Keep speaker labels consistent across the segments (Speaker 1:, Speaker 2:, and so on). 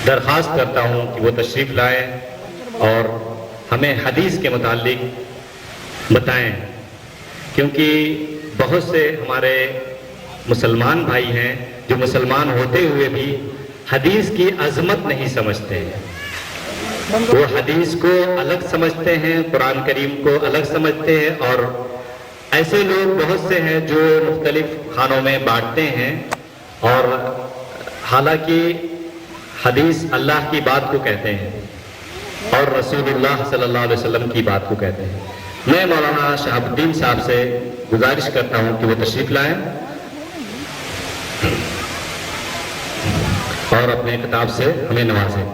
Speaker 1: درخواست کرتا ہوں کہ وہ تشریف لائیں اور ہمیں حدیث کے متعلق بتائیں، کیونکہ بہت سے ہمارے مسلمان بھائی ہیں جو مسلمان ہوتے ہوئے بھی حدیث کی عظمت نہیں سمجھتے ہیں۔ وہ حدیث کو الگ سمجھتے ہیں، قرآن کریم کو الگ سمجھتے ہیں، اور ایسے لوگ بہت سے ہیں جو مختلف خانوں میں بانٹتے ہیں، اور حالانکہ حدیث اللہ کی بات کو کہتے ہیں اور رسول اللہ صلی اللہ علیہ وسلم کی بات کو کہتے ہیں۔ میں مولانا شہاب الدین صاحب سے گزارش کرتا ہوں کہ وہ تشریف لائیں اور اپنے خطاب سے ہمیں نوازیں،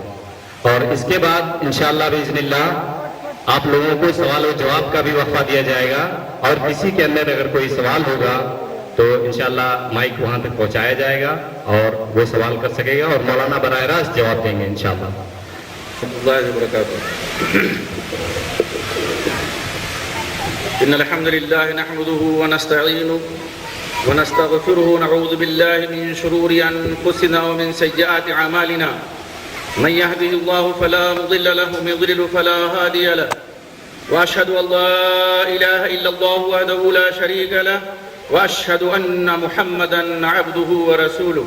Speaker 1: اور اس کے بعد انشاءاللہ باذن اللہ آپ لوگوں کو سوال و جواب کا بھی وقفہ دیا جائے گا، اور کسی کے اندر اگر کوئی سوال ہوگا تو انشاءاللہ مائک وہاں تک پہنچایا جائے گا اور وہ سوال کر سکے گا، اور مولانا براہ راست جواب دیں گے انشاءاللہ۔
Speaker 2: اللہ وبرکاتہ۔ ان الحمد للہ نحمده ونستعینه ونستغفره ونعوذ بالله من شرور انفسنا ومن سیئات اعمالنا، من يهده الله فلا مضل له ومن يضلل فلا هادي له، واشهد ان لا اله الا الله وحده لا شريك له، واشهد ان محمدا عبده ورسوله۔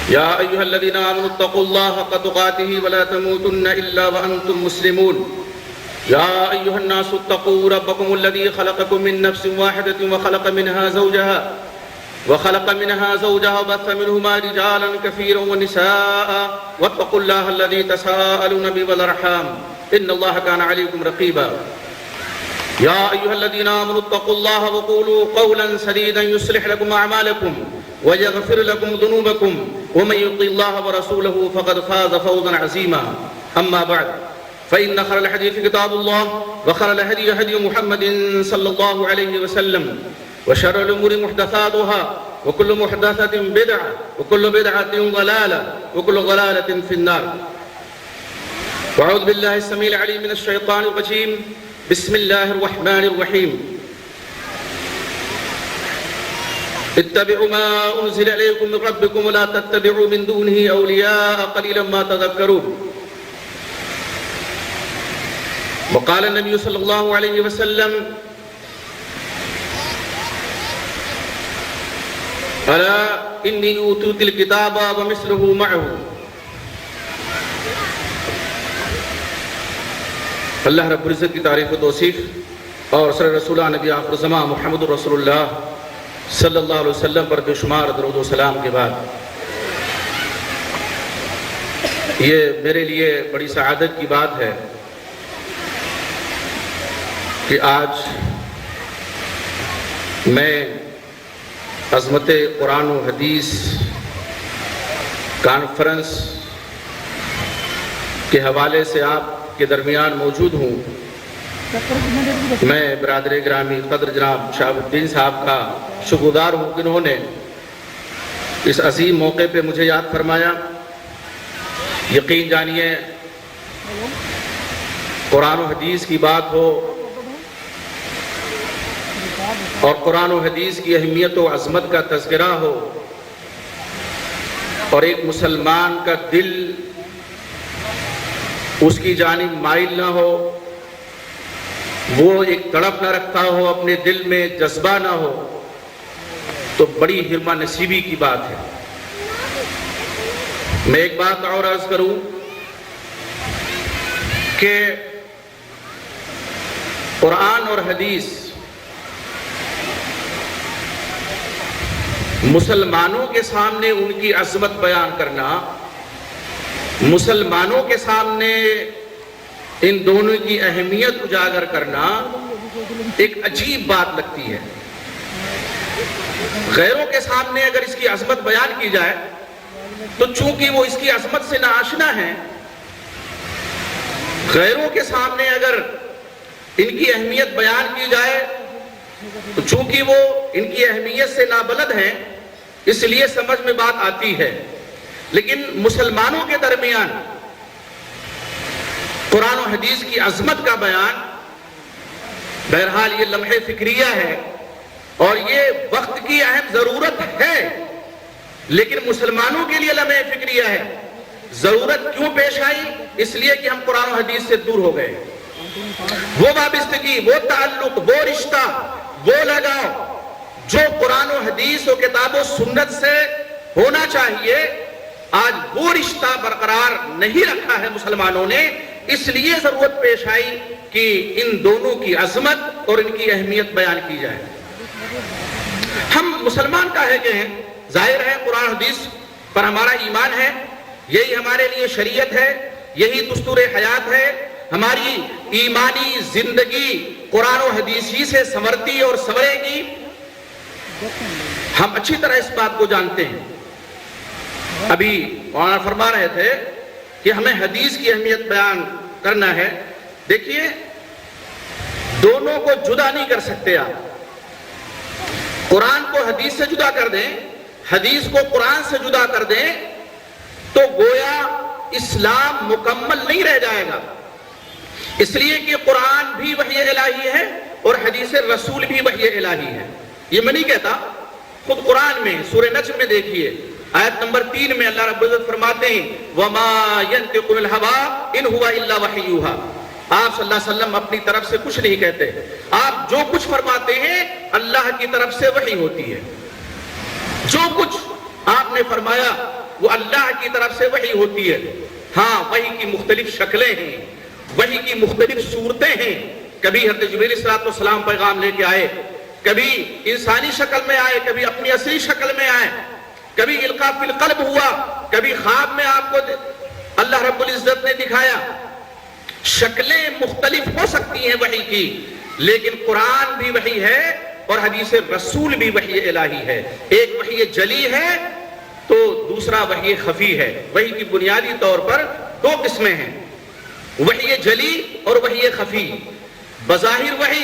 Speaker 2: يا ايها الذين امنوا اتقوا الله حق تقاته ولا تموتن الا وانتم مسلمون۔ يا أيها الناس اتقوا ربكم الذي خلقكم من نفس واحدة وخلق منها زوجها وبث منهما رجالا كثيرا ونساء، واتقوا الله الذي تساءلون به والأرحام إن الله كان عليكم رقيبا۔ يا أيها الذين آمنوا اتقوا الله وقولوا قولا سديدا يصلح لكم أعمالكم ويغفر لكم ذنوبكم، ومن يطع الله ورسوله فقد فاز فوزا عظيما۔ أما بعد، فإن خير الحديث كتاب الله، وخير الهدي هدي محمد صلى الله عليه وسلم، وشر الأمور محدثاتها، وكل محدثة بدعة، وكل بدعة ضلالة، وكل ضلالة في النار۔ وأعوذ بالله السميع العليم من الشيطان الرجيم، بسم الله الرحمن الرحيم۔ اتبعوا ما أنزل إليكم من ربكم ولا تتبعوا من دونه أولياء قليلا ما تذكرون۔ وقال النبي صلى الله عليه وسلم: ألا إني أوتيت الكتاب ومثله معه۔ اللہ رب العزت کی تعریف و توصیف، اور سر رسول نبی آخر الزمان محمد رسول اللہ صلی اللہ علیہ وسلم پر بے شمار درود و سلام کے بعد، یہ میرے لیے بڑی سعادت کی بات ہے کہ آج میں عظمت قرآن و حدیث کانفرنس کے حوالے سے آپ کے درمیان موجود ہوں۔ میں برادر گرامی قدر جناب شہاب الدین صاحب کا شکرگزار ہوں کہ انہوں نے اس عظیم موقع پہ مجھے یاد فرمایا۔ یقین جانیے، قرآن و حدیث کی بات ہو اور قرآن و حدیث کی اہمیت و عظمت کا تذکرہ ہو، اور ایک مسلمان کا دل اس کی جانب مائل نہ ہو، وہ ایک تڑپ نہ رکھتا ہو، اپنے دل میں جذبہ نہ ہو، تو بڑی حرمہ نصیبی کی بات ہے۔ میں ایک بات اور عرض کروں کہ قرآن اور حدیث مسلمانوں کے سامنے ان کی عظمت بیان کرنا، مسلمانوں کے سامنے ان دونوں کی اہمیت اجاگر کرنا ایک عجیب بات لگتی ہے۔ غیروں کے سامنے اگر اس کی عظمت بیان کی جائے تو چونکہ وہ اس کی عظمت سے ناآشنا ہیں، غیروں کے سامنے اگر ان کی اہمیت بیان کی جائے تو چونکہ وہ ان کی اہمیت سے نابلد ہیں، اس لیے سمجھ میں بات آتی ہے۔ لیکن مسلمانوں کے درمیان قرآن و حدیث کی عظمت کا بیان، بہرحال یہ لمحہ فکریہ ہے، اور یہ وقت کی اہم ضرورت ہے لیکن مسلمانوں کے لیے لمحہ فکریہ ہے. ضرورت کیوں پیش آئی؟ اس لیے کہ ہم قرآن و حدیث سے دور ہو گئے. وہ وابستگی، وہ تعلق، وہ رشتہ، وہ لگاؤ جو قرآن و حدیث و کتاب و سنت سے ہونا چاہیے، آج وہ رشتہ برقرار نہیں رکھا ہے مسلمانوں نے. اس لیے ضرورت پیش آئی کہ ان دونوں کی عظمت اور ان کی اہمیت بیان کی جائے. ہم مسلمان کہے گئے ہیں، ظاہر ہے قرآن حدیث پر ہمارا ایمان ہے، یہی ہمارے لیے شریعت ہے، یہی دستور حیات ہے. ہماری ایمانی زندگی قرآن و حدیث ہی سے سنورتی اور سنورے گی. ہم اچھی طرح اس بات کو جانتے ہیں. ابھی مولانا فرما رہے تھے کہ ہمیں حدیث کی اہمیت بیان کرنا ہے. دیکھیے دونوں کو جدا نہیں کر سکتے آپ. قرآن کو حدیث سے جدا کر دیں، حدیث کو قرآن سے جدا کر دیں تو گویا اسلام مکمل نہیں رہ جائے گا. اس لیے کہ قرآن بھی وحی الہی ہے اور حدیث رسول بھی وحی الہی ہے. یہ میں نہیں کہتا، خود قرآن میں سورہ نجم میں دیکھیے آیت نمبر 3 میں اللہ رب العزت فرماتے ہیں وَمَا يَنْتِقُ مِنَ الْهَوَىٰ إِنْ هُوَ إِلَّا وَحْيٌ يُوحَىٰ. آپ صلی اللہ علیہ وسلم اپنی طرف سے کچھ نہیں کہتے، آپ جو کچھ فرماتے ہیں اللہ کی طرف سے وحی ہوتی ہے. جو کچھ آپ نے فرمایا وہ اللہ کی طرف سے وحی ہوتی ہے. ہاں وحی کی مختلف شکلیں ہیں، وحی کی مختلف صورتیں ہیں. کبھی حضرت جبریل علیہ السلام پیغام لے کے آئے، کبھی انسانی شکل میں آئے، کبھی اپنی اصلی شکل میں آئے، کبھی القاء فی القلب ہوا، کبھی خواب میں آپ کو اللہ رب العزت نے دکھایا. شکلیں مختلف ہو سکتی ہیں وحی کی، لیکن قرآن بھی وحی ہے اور حدیث رسول بھی وحی الہی ہے. ایک وحی جلی ہے تو دوسرا وحی خفی ہے. وحی کی بنیادی طور پر دو قسمیں ہیں، وحی جلی اور وحی خفی. بظاہر وحی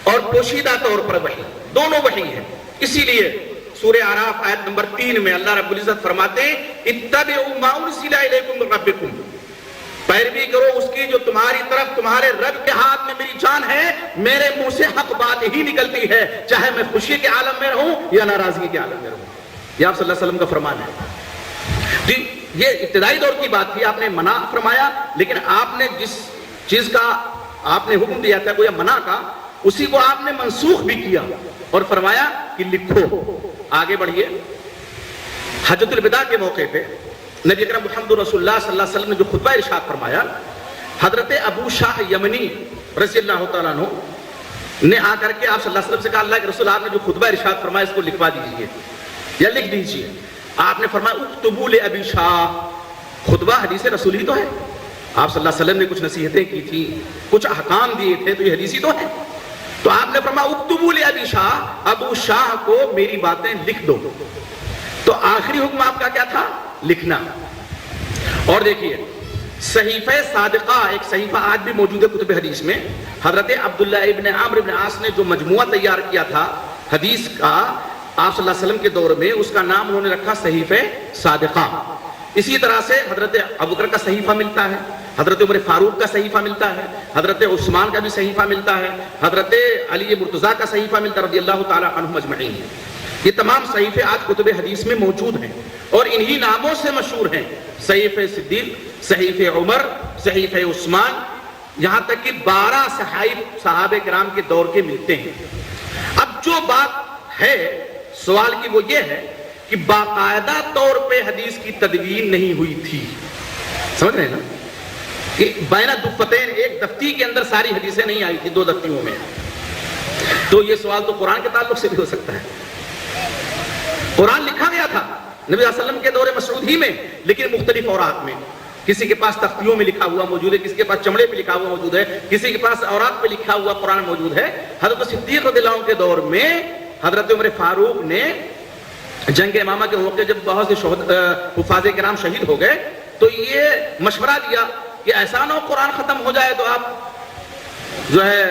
Speaker 2: اور پوشیدہ طور پر وحی، دونوں وحی ہیں. اسی لیے سورہ اعراف آیت نمبر 3 میں اللہ رب العزت فرماتے ہیں اتبعوا ما انزل الیکم من ربکم، پیروی کرو اس کی جو تمہاری طرف تمہارے رب کے ہاتھ میں میری جان ہے. میرے منہ سے حق بات ہی نکلتی ہے، چاہے میں خوشی کے عالم میں رہوں یا ناراضگی کے عالم میں رہوں. یہ آپ صلی اللہ علیہ وسلم کا فرمان ہے. جی یہ ابتدائی دور کی بات تھی، آپ نے منع فرمایا، لیکن آپ نے جس چیز کا آپ نے حکم دیا تھا گویا منع کا، اسی کو آپ نے منسوخ بھی کیا اور فرمایا کہ لکھو. آگے بڑھیے. حجۃ الوداع کے موقع پہ نبی اکرم محمد رسول اللہ صلی اللہ علیہ وسلم نے جو خطبہ ارشاد فرمایا، حضرت ابو شاہ یمنی رضی اللہ تعالیٰ عنہ نے آ کر کے آپ صلی اللہ علیہ وسلم سے کہا اللہ کے رسول آپ نے جو خطبہ ارشاد فرمایا اس کو لکھوا دیجیے یا لکھ دیجیے. آپ نے فرمایا اکتبوا لابی شاہ. خطبہ حدیث رسول ہی تو ہے، آپ صلی اللہ علیہ وسلم نے کچھ نصیحتیں کی تھی، کچھ احکام دیے تھے، تو یہ حدیثی تو ہے. تو آپ نے فرمایا اکتبوا لابی شاہ، ابو شاہ کو میری باتیں لکھ دو. تو آخری حکم آپ کا کیا تھا؟ لکھنا. اور دیکھیے صحیفہ صادقہ، ایک صحیفہ آج بھی موجود ہے کتب حدیث میں، حضرت عبداللہ ابن عمرو ابن عاص نے جو مجموعہ تیار کیا تھا حدیث کا آپ صلی اللہ علیہ وسلم کے دور میں، اس کا نام انہوں نے رکھا صحیفہ صادقہ. اسی طرح سے حضرت ابوبکر کا صحیفہ ملتا ہے، حضرت عمر فاروق کا صحیفہ ملتا ہے، حضرت عثمان کا بھی صحیفہ ملتا ہے، حضرت علی مرتضیٰ کا صحیفہ ملتا ہے رضی اللہ تعالیٰ عنہم اجمعین. یہ تمام صحیفے آج کتب حدیث میں موجود ہیں اور انہی ناموں سے مشہور ہیں: صحیفہ صدیق، صحیفہ عمر، صحیفہ عثمان، یہاں تک کہ 12 صحابہ کرام کے دور کے ملتے ہیں. اب جو بات ہے سوال کی وہ یہ ہے کہ باقاعدہ طور پہ حدیث کی تدوین نہیں ہوئی تھی. سمجھ رہے ہیں نا کہ بین دفتین، ایک دفتی کے اندر ساری حدیثیں نہیں آئی تھی، 2 دفتیوں میں. تو یہ سوال تو قرآن کے تعلق سے بھی ہو سکتا ہے. قرآن لکھا گیا تھا نبی صلی اللہ علیہ وسلم کے دور مسعود ہی میں، لیکن مختلف اوراق میں. کسی کے پاس تختیوں میں لکھا ہوا موجود ہے، کسی کے پاس چمڑے پہ لکھا ہوا موجود ہے، کسی کے پاس اوراق پہ لکھا ہوا قرآن موجود ہے. حضرت صدیق رضی اللہ عنہ کے دور میں حضرت عمر فاروق نے جنگ امامہ کے موقع جب بہت سے حفاظ کرام شہید ہو گئے تو یہ مشورہ دیا کہ ایسا نہ ہو قرآن ختم ہو جائے تو آپ جو ہے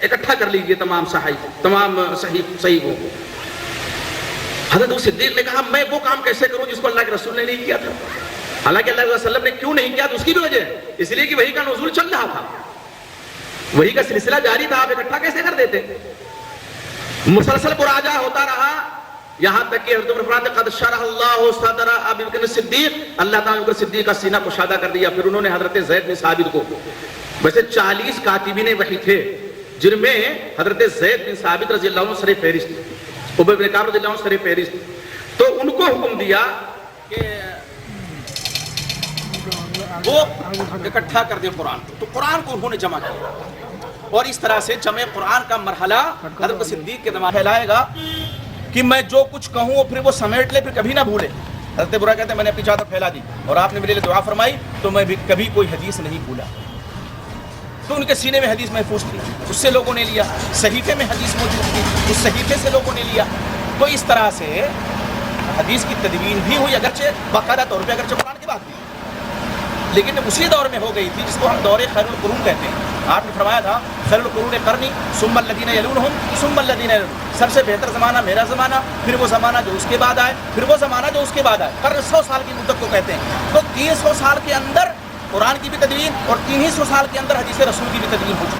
Speaker 2: اکٹھا کر لیجئے تمام صحیفوں کو. حضرت صدیق نے کہا میں وہ کام کیسے کروں جس کو اللہ کے رسول نے نہیں کیا تھا. حالانکہ اللہ کے وسلم نے کیوں نہیں کیا تو اس کی بھی وجہ ہے، اس لیے کہ وحی کا نزول چل رہا تھا، وحی کا سلسلہ جاری تھا. آپ اکٹھا کیسے کر دیتے؟ مسلسل مراجعہ ہوتا رہا، یہاں تک کہ حضرت عمر فرماتے قد شرح اللہ صدر ابی بکر صدیق، اللہ تعالیٰ نے بکر صدیق کا سینہ کشادہ کر دیا. پھر انہوں نے حضرت زید بن ثابت کو، ویسے 40 کاتبین وحی تھے جن میں حضرت زید بن ثابت رضی اللہ عنہ سر فہرست، ابی بن کعب رضی اللہ عنہ سر فہرست، تو ان کو حکم دیا کہ وہ اکٹھا کر دیں قرآن کو. تو قرآن کو انہوں نے جمع کیا، اور اس طرح سے جمع قرآن کا مرحلہ حضرت صدیق کے زمانے پھیلائے گا کہ میں جو کچھ کہوں پھر وہ سمیٹ لے، پھر کبھی نہ بھولے. حضرت برا کہتے ہیں میں نے اپنی چادر پھیلا دی اور آپ نے میرے لیے دعا فرمائی تو میں بھی کبھی کوئی حدیث نہیں بھولا. تو ان کے سینے میں حدیث محفوظ تھی، اس سے لوگوں نے لیا. صحیفے میں حدیث موجود تھی، اس صحیفے سے لوگوں نے لیا. تو اس طرح سے حدیث کی تدوین بھی ہوئی، اگرچہ باقاعدہ طور پہ اگرچہ قرآن کی بات نہیں، لیکن اسی دور میں ہو گئی تھی جس کو ہم دور خیر القرون کہتے ہیں. آپ نے فرمایا تھا خیر القرون قرنی ثم الذین یلونہم ثم الذین یلونہم، سب سے بہتر زمانہ میرا زمانہ، پھر وہ زمانہ جو اس کے بعد آئے، پھر وہ زمانہ جو اس کے بعد آئے. قرن 100 سال کی مدت کو کہتے ہیں. تو 300 سال کے اندر قرآن کی بھی تدوین اور 300 سال کے اندر حدیث رسول کی بھی تدوین ہو چکی.